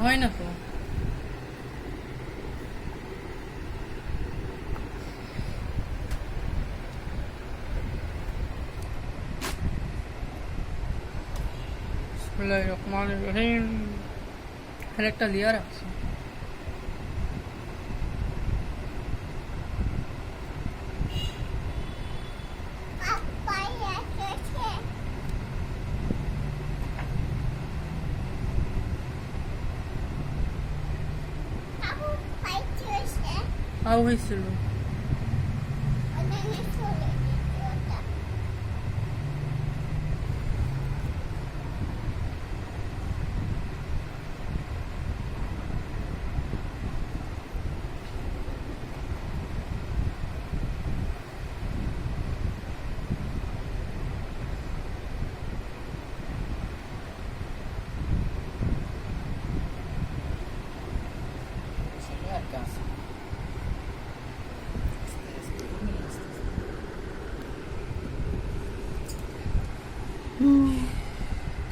হয় না তো। বিসমিল্লাহির রহমানির রহিম। একটা লেয়ার আছে। আও হয়েছিল।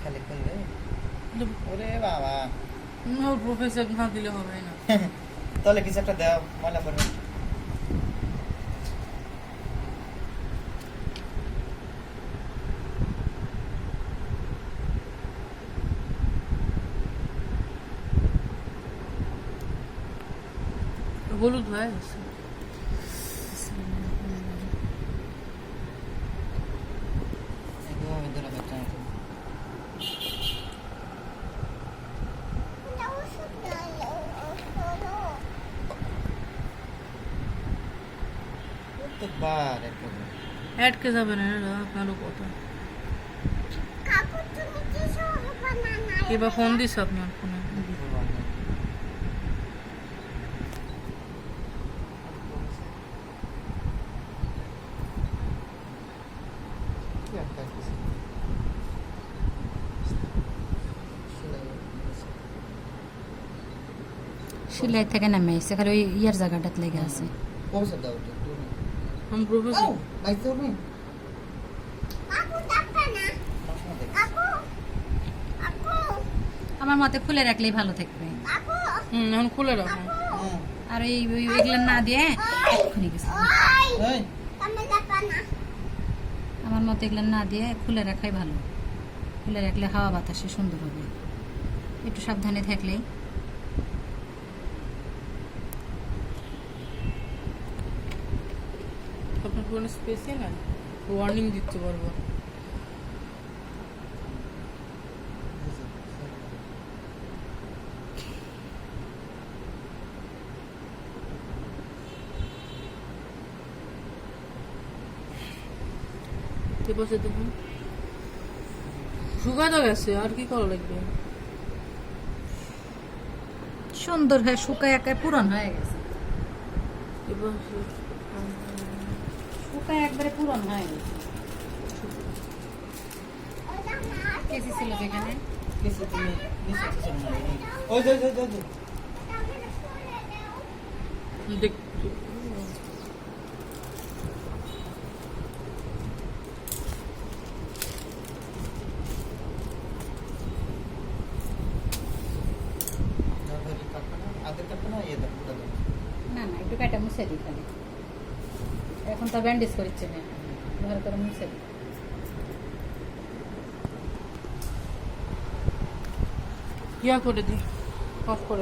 খালি করলে ওরে বাবা প্রফেসর না দিলে হবে না। তাহলে কিছু একটা দাও ময়লা করবে। হলুদ হয়ে গেছে। আমি ধরে বাচ্চা মতো প্রত্যেকবার অ্যাড কে যাবে না আপনারও কথা। এবার ফোন দিস আপনার ফোনে। সেলাই থেকে নামে আসছে, খালি ওই ইয়ার জায়গাটাত লেগে আছে। পৌঁছে দাও তো हम प्रोफेसर বাইতে হবে আমার মতে খুলে রাখলেই ভালো থাকবে। এখন খুলে রাখো। আর এই এগুলো না দিয়ে এক্ষুনি গেছে। আমার মতে এগুলো না দিয়ে খুলে রাখাই ভালো। খুলে রাখলে হাওয়া বাতাসে সুন্দর হবে। একটু সাবধানে থাকলেই। আপনার ফোনে স্পেসে না ওয়ার্নিং দিতে পারবো। বসে দেখুন শুকাতে গেছে, আর কি করা লাগবে? সুন্দর হয়ে শুকায় একাই পুরন হয়ে গেছে। এবার শুকায় একবারে পুরন হয়ে গেছে। কেসি ছিল যেখানে কিছু তুমি নিচে কিছু মানে ওই যে দেখ না না একটু কাটা মুছে দিই খালি। এখন তো ব্যান্ডেজ করছে না, ভালো করে মুছে দিই। ইয়া করে দিই, অফ করে